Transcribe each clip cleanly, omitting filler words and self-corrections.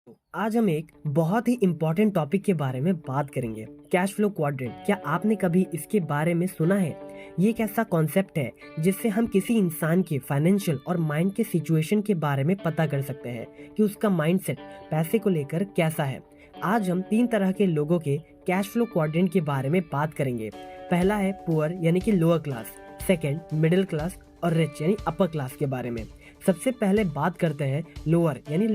तो आज हम एक बहुत ही इम्पोर्टेंट टॉपिक के बारे में बात करेंगे, कैश फ्लो क्वाड्रेंट। क्या आपने कभी इसके बारे में सुना है? ये एक ऐसा कॉन्सेप्ट है जिससे हम किसी इंसान के फाइनेंशियल और माइंड के सिचुएशन के बारे में पता कर सकते हैं कि उसका माइंडसेट पैसे को लेकर कैसा है। आज हम 3 तरह के लोगों के कैश फ्लो क्वाड्रेंट के बारे में बात करेंगे। पहला है पुअर यानी कि lower class, second middle class और रिच यानी अपर क्लास के बारे में। सबसे पहले बात करते हैं लोअर यानी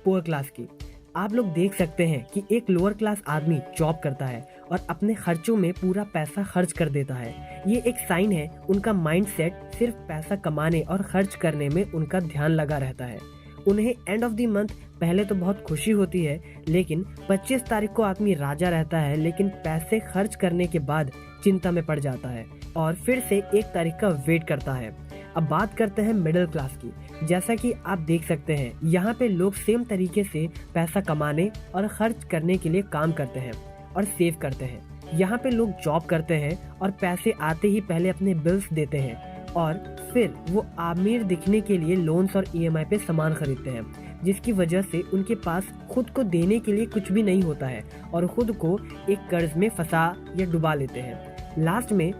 पुअर क्लास की। आप लोग देख सकते हैं कि एक लोअर क्लास आदमी जॉब करता है और अपने खर्चों में पूरा पैसा खर्च कर देता है। ये एक साइन है उनका माइंडसेट सिर्फ पैसा कमाने और खर्च करने में उनका ध्यान लगा रहता है। उन्हें एंड ऑफ द मंथ पहले तो बहुत खुशी होती है, लेकिन 25 तारीख को आदमी राजा रहता है, लेकिन पैसे खर्च करने के बाद चिंता में पड़ जाता है और फिर से 1 तारीख का वेट करता है। अब बात करते हैं मिडिल क्लास की। जैसा कि आप देख सकते हैं, यहाँ पे लोग सेम तरीके से पैसा कमाने और खर्च करने के लिए काम करते हैं और सेव करते हैं। यहाँ पे लोग जॉब करते हैं और पैसे आते ही पहले अपने बिल्स देते हैं और फिर वो अमीर दिखने के लिए लोन्स और ईएमआई पे सामान खरीदते हैं, जिसकी वजह से उनके पास खुद को देने के लिए कुछ भी नहीं होता है और खुद को एक कर्ज में फंसा या डुबा लेते हैं। लास्ट में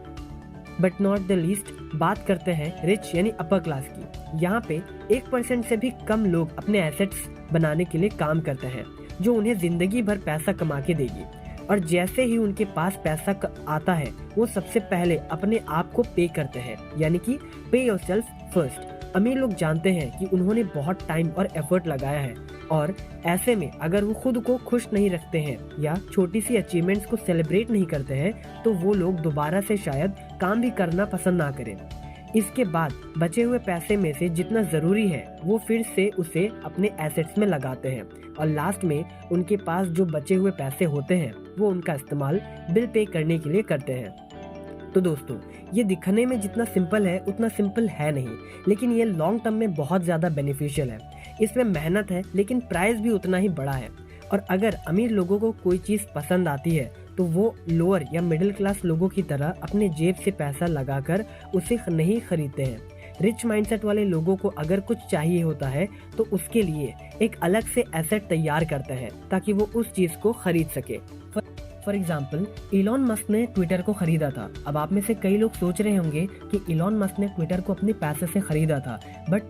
बट नॉट द लीस्ट बात करते हैं रिच यानी अपर क्लास की। यहाँ पे 1% से भी कम लोग अपने एसेट्स बनाने के लिए काम करते हैं, जो उन्हें जिंदगी भर पैसा कमा के देगी। और जैसे ही उनके पास पैसा आता है, वो सबसे पहले अपने आप को पे करते हैं, यानी कि पे योरसेल्फ फर्स्ट। अमीर लोग जानते हैं कि उन्होंने बहुत टाइम और एफर्ट लगाया है और ऐसे में अगर वो खुद को खुश नहीं रखते हैं या छोटी सी अचीवमेंट्स को सेलिब्रेट नहीं करते हैं, तो वो लोग दोबारा से शायद काम भी करना पसंद ना करें। इसके बाद बचे हुए पैसे में से जितना ज़रूरी है वो फिर से उसे अपने एसेट्स में लगाते हैं और लास्ट में उनके पास जो बचे हुए पैसे होते हैं वो उनका इस्तेमाल बिल पे करने के लिए करते हैं। तो दोस्तों, ये दिखने में जितना सिंपल है उतना सिंपल है नहीं, लेकिन ये लॉन्ग टर्म में बहुत ज़्यादा बेनिफिशियल है। इसमें मेहनत है, लेकिन प्राइस भी उतना ही बड़ा है। और अगर अमीर लोगों को कोई चीज़ पसंद आती है तो वो लोअर या मिडिल क्लास लोगों की तरह अपने जेब से पैसा लगाकर उसे नहीं खरीदते हैं। रिच माइंडसेट वाले लोगों को अगर कुछ चाहिए होता है तो उसके लिए एक अलग से एसेट तैयार करते हैं ताकि वो उस चीज़ को खरीद सके। फॉर एग्जाम्पल, इलॉन मस्क ने ट्विटर को खरीदा था। अब आप में से कई लोग सोच रहे होंगे कि इलॉन मस्क ने ट्विटर को अपने पैसे से खरीदा था, बट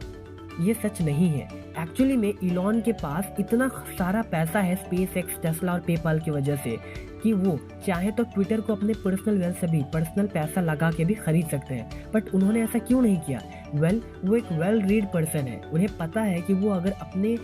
ये सच नहीं है। एक्चुअली में इलॉन के पास इतना सारा पैसा है स्पेस एक्स, टेस्ला और पेपाल की वजह से कि वो चाहे तो ट्विटर को अपने पर्सनल वेल्थ से भी पर्सनल पैसा लगा के भी खरीद सकते हैं। बट उन्होंने ऐसा क्यों नहीं किया? वो एक वेल रीड पर्सन है। उन्हें पता है कि वो अगर अपने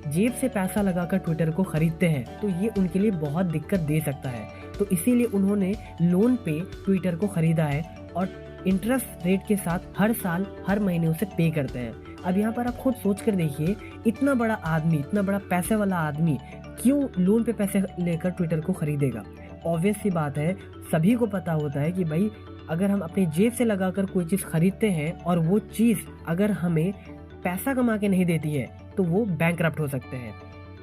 जेब से पैसा लगाकर ट्विटर को खरीदते हैं तो ये उनके लिए बहुत दिक्कत दे सकता है। तो इसीलिए उन्होंने लोन पे ट्विटर को खरीदा है और इंटरेस्ट रेट के साथ हर साल हर महीने उसे पे करते हैं। अब यहाँ पर आप खुद सोच कर देखिए, इतना बड़ा आदमी, इतना बड़ा पैसे वाला आदमी क्यों लोन पे पैसे लेकर ट्विटर को खरीदेगा? ऑब्वियस सी बात है, सभी को पता होता है कि भाई अगर हम अपनी जेब से लगाकर कोई चीज़ खरीदते हैं और वो चीज़ अगर हमें पैसा कमा के नहीं देती है तो वो बैंकरप्ट हो सकते हैं।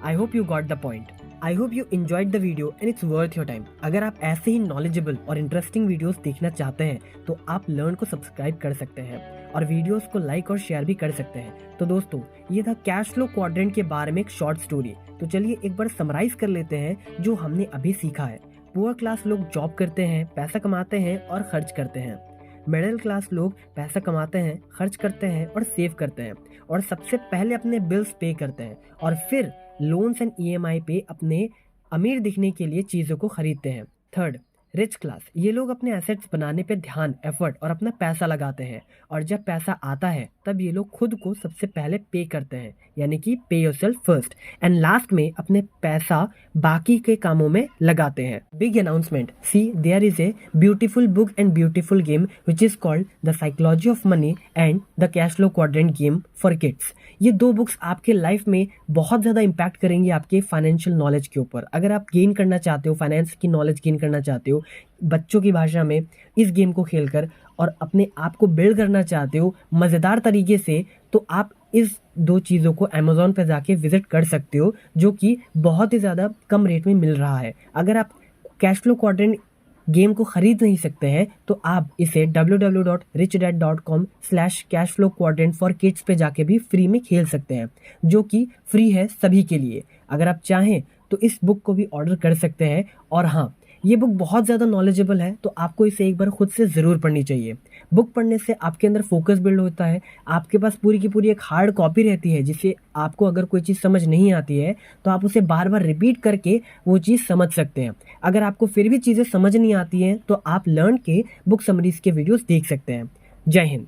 I hope you got the point. I hope you enjoyed the video and it's worth your time. अगर आप ऐसे ही नॉलेजेबल और इंटरेस्टिंग वीडियोस देखना चाहते हैं तो आप लर्न को सब्सक्राइब कर सकते हैं और वीडियोस को लाइक और शेयर भी कर सकते हैं। तो दोस्तों, ये था कैश फ्लो क्वाड्रेंट के बारे में एक शॉर्ट स्टोरी। तो चलिए एक बार समराइज कर लेते हैं जो हमने अभी सीखा है। पुअर क्लास लोग जॉब करते हैं, पैसा कमाते हैं और खर्च करते हैं। मिडिल क्लास लोग पैसा कमाते हैं, खर्च करते हैं और सेव करते हैं और सबसे पहले अपने बिल्स पे करते हैं और फिर लोन्स एंड ईएमआई पे अपने अमीर दिखने के लिए चीज़ों को खरीदते हैं। Third, rich class. ये लोग अपने एसेट्स बनाने पे ध्यान, एफर्ट और अपना पैसा लगाते हैं और जब पैसा आता है तब ये लोग खुद को सबसे पहले पे करते हैं, यानी कि पे योरसेल्फ फर्स्ट। एंड लास्ट में अपने पैसा बाकी के कामों में लगाते हैं। Big announcement, see there is a beautiful book and beautiful game which is called the psychology of money and the cash flow quadrant game for kids. ये 2 बुक्स आपके लाइफ में बहुत ज़्यादा इम्पैक्ट करेंगे आपके फाइनेंशियल नॉलेज के ऊपर। अगर आप गेन करना चाहते हो, फाइनेंस की नॉलेज गेन करना चाहते हो बच्चों की भाषा में इस गेम को खेलकर और अपने आप को बिल्ड करना चाहते हो मज़ेदार तरीके से, तो आप इस 2 चीज़ों को अमेज़ॉन पर जाके विजिट कर सकते हो, जो कि बहुत ही ज़्यादा कम रेट में मिल रहा है। अगर आप कैश फ्लो क्वाड्रेंट गेम को खरीद नहीं सकते हैं तो आप इसे www.richdad.com/cashflowquadrant for kids पे जाके भी फ्री में खेल सकते हैं, जो कि फ्री है सभी के लिए। अगर आप चाहें तो इस बुक को भी ऑर्डर कर सकते हैं। और हाँ, ये बुक बहुत ज़्यादा नॉलेजेबल है, तो आपको इसे एक बार खुद से ज़रूर पढ़नी चाहिए। बुक पढ़ने से आपके अंदर फोकस बिल्ड होता है, आपके पास पूरी की पूरी एक हार्ड कॉपी रहती है, जिससे आपको अगर कोई चीज़ समझ नहीं आती है तो आप उसे बार बार रिपीट करके वो चीज़ समझ सकते हैं। अगर आपको फिर भी चीज़ें समझ नहीं आती हैं तो आप लर्न के बुक समरीज के वीडियोस देख सकते हैं। जय हिंद।